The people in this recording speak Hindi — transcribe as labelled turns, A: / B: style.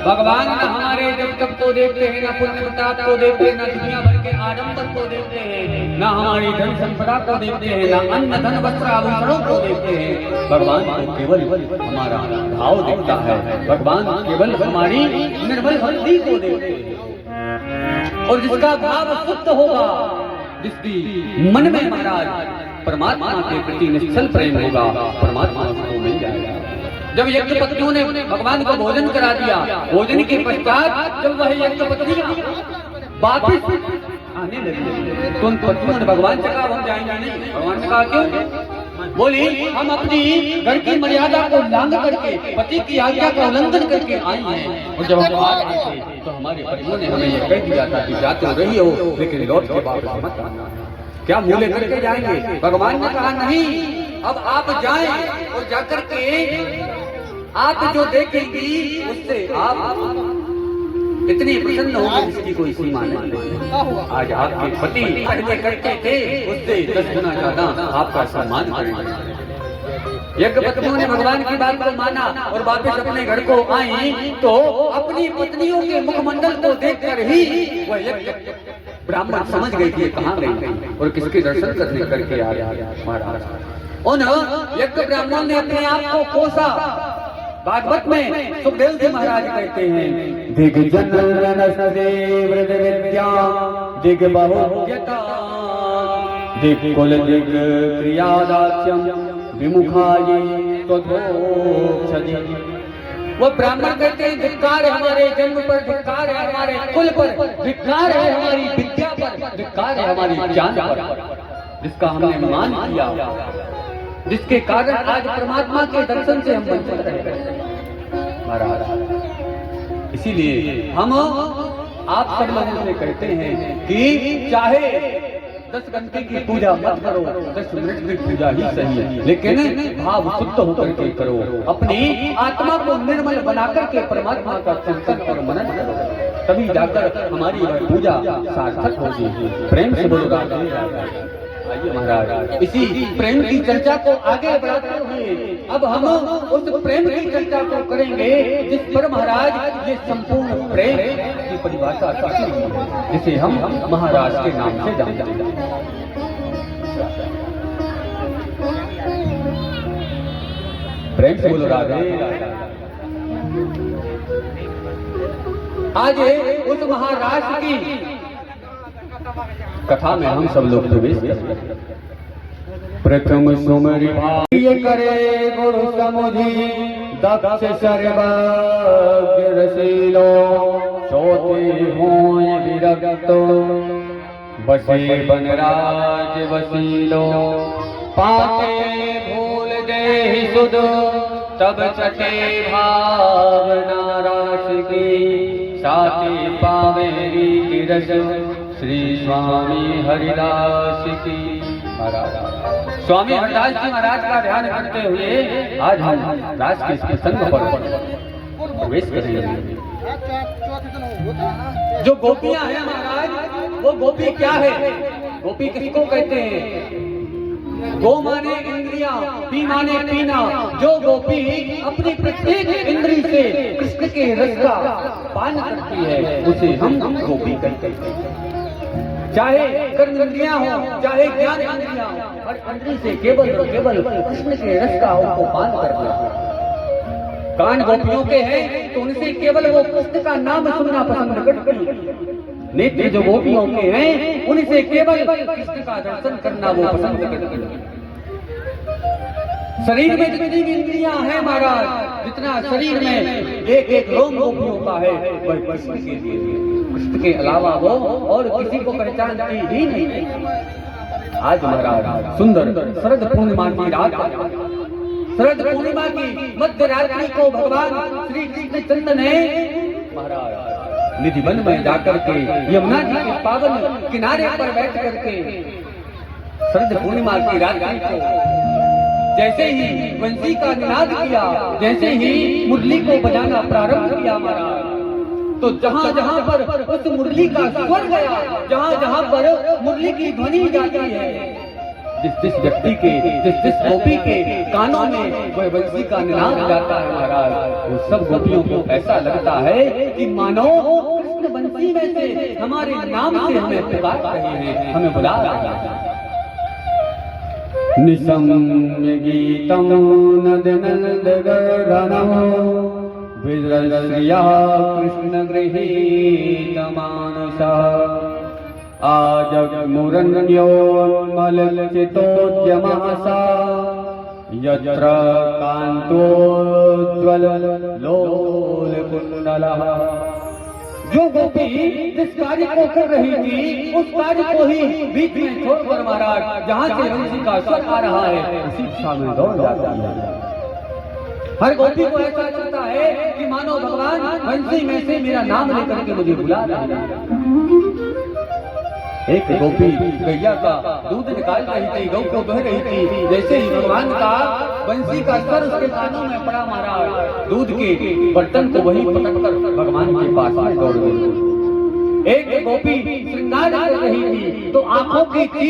A: भगवान न हमारे जब तक को देखते हैं, न पुण्य प्रताप को देखते हैं, न दुनिया भर के आडंबर को देखते हैं, न हमारी धन संपदा को देखते हैं, न अन्न धन वस्त्र आभूषणों को देखते हैं। भगवान को केवल हमारा भाव दिखता है, भगवान केवल हमारी निर्मल भक्ति को देखते हैं। और जिसका भाव शुद्ध होगा, जिसकी मन में महाराज परमात्मा के प्रति निश्चल प्रेम होगा, परमात्मा उसको मिल जाएगा। जब यज्ञपत्नियों ने भगवान को भोजन करा दिया, भोजन के पश्चात जब वह यज्ञपत्नियां वापिस आने लगी तो उन पत्नियों ने भगवान से कहा हम जाएंगे नहीं। भगवान ने कहा क्यों? बोली हम अपनी घर की मर्यादा को लांघ करके पति की आज्ञा का उल्लंघन करके आई हैं। और जब हम आ गए थे तो हमारे पतियों ने हमें यह कह दिया था कि जाते रही हो लेकिन लौट के वापस मत आना। क्या मूल्य करके जाएंगे? भगवान ने कहा नहीं, अब आप जाएं और जाकर के आप जो देखेंगी उससे आप इतनी प्रसन्न होंगे जिसकी कोई सीमा नहीं। आज आपके पति पहले करते थे उससे 10 गुना ज्यादा आपका सम्मान करेंगे। यज्ञपत्नियों ने भगवान की बात को माना और वापस अपने घर को आई तो अपनी पत्नियों के मुखमंडल को देखकर ही वह यज्ञ ब्राह्मण समझ गई कि कहाँ गई और किसके दर्शन करने करके आ गया महाराज। उन यज्ञ ब्राह्मणों ने अपने आप को कोसा। भागवत में सुखदेव जी महाराज कहते हैं दिग्जन वृद विद्या दिग बहुज्ञता दिग कुल दिग क्रियादास्यम विमुखाये तद्भोक्षति। वो ब्राह्मण कहते हैं धिक्कार है हमारे जन्म पर, धिक्कार है हमारे कुल पर, धिक्कार है हमारी विद्या पर, धिक्कार है हमारी ज्ञान पर, जिसका हमने मान किया, जिसके कारण आज परमात्मा के दर्शन से हम वंचित रहे महाराज। इसीलिए हम आप सब लोगों से कहते हैं कि चाहे 10 घंटे की पूजा मत करो, 10 मिनट की पूजा ही सही है, लेकिन भाव शुद्ध होकर के करो। अपनी आत्मा को निर्मल बनाकर के परमात्मा का चिंतन और मनन करो, तभी जाकर हमारी वह पूजा सार्थक होगी। प्रेम से बोलो राधे महाराज। इसी प्रेम की चर्चा को आगे बढ़ाते हुए अब हम उस प्रेम की चर्चा को करेंगे जिस पर महाराज ये संपूर्ण प्रेम की परिभाषा करती है, जिसे हम महाराज के नाम से जानते हैं। प्रेम से बोलो राधे। आज उस महाराज की कथा में हम सब लोग प्रवेश करें। प्रथम सुमरि भाग्य करे गुरु समुझी दक्ष सर्वज्ञ रसीलो चौथे होय विरक्त बसे बनराज वसीलो पाते भूल दे सुध तब चटे भावना रास की साथी पावे रीति रस श्री स्वामी हरिदास की महाराज। स्वामी हरिदास जी महाराज का ध्यान करते हुए आज हम राज के प्रसंग पर प्रवेश करेंगे। जो गोपियां हैं महाराज, वो गोपी क्या है? गोपी किसको कहते हैं? गो माने इंद्रियां, पी माने पीना। जो गोपी अपनी प्रत्येक इंद्री से कृष्ण के रस का पान करती है उसे हम गोपी कहते हैं। चाहे कर्म इंद्रियां हो, चाहे ज्ञान इंद्रियां हो, हर इंद्री से केवल और केवल कृष्ण के रस का उनको पान करना। कान गोपियों के हैं तो उनसे केवल वो कृष्ण का नाम सुनना पसंद करती है। नेत्र जो गोपियों के हैं उनसे केवल कृष्ण का दर्शन करना वो पसंद करती है। शरीर में जितनी भी इंद्रियां हैं महाराज, जितना शरीर में एक एक रोम गोपियों का है वह कृष्ण के लिए, कृष्ण के अलावा वो और किसी को पहचानती ही नहीं। आज महाराज सुंदर शरद पूर्णिमा की रात, शरद पूर्णिमा की मध्य रात्रि को भगवान श्री कृष्ण चंद्र ने महाराज निधि वन में जाकर के यमुना जी के पावन किनारे पर बैठ करके शरद पूर्णिमा की रात्रि को जैसे ही बंसी का निनाद किया, जैसे ही मुरली को बजाना प्रारंभ किया महाराज, तो जहां जहां पर उस मुरली का स्वर गया, जहां जहां पर मुरली की ध्वनि जाती है, जिस जिस व्यक्ति के, जिस जिस गोपी के कानों में वह बंसी का निनाद जाता है महाराज, वो सब गोपियों को ऐसा लगता है कि मानो कृष्ण बंसी में से हमारे नाम से हमें पुकार रहे हैं, हमें बुला रहे हैं। निसम्य गीतम नदनंद गर्धनम विजृश्रिया कृष्ण गृहीत मानसा आजग मुरण्योन्मल चितोद्यमासा यत्र कांतोज्ज्वल लोल कुंडलः। जो गोपी जिस कार्य को कर रही थी उस कार्य को ही बीच में छोड़कर महाराज जहां से बंसी का स्वर आ रहा है उसी दिशा में दौड़ जाता है। हर गोपी को ऐसा लगता है कि मानो भगवान बंसी में से मेरा नाम लेकर के मुझे बुला रहे हैं। एक गोपी गैया का दूध निकाल रही थी, गौ को बह रही थी, जैसे ही भगवान का बंसी का स्वर उसके कानों में पड़ा महाराज, दूध के बर्तन को वही पटक कर भगवान के पास में दौड़ गई। एक गोपी श्रृंगार कर रही थी तो आंखों की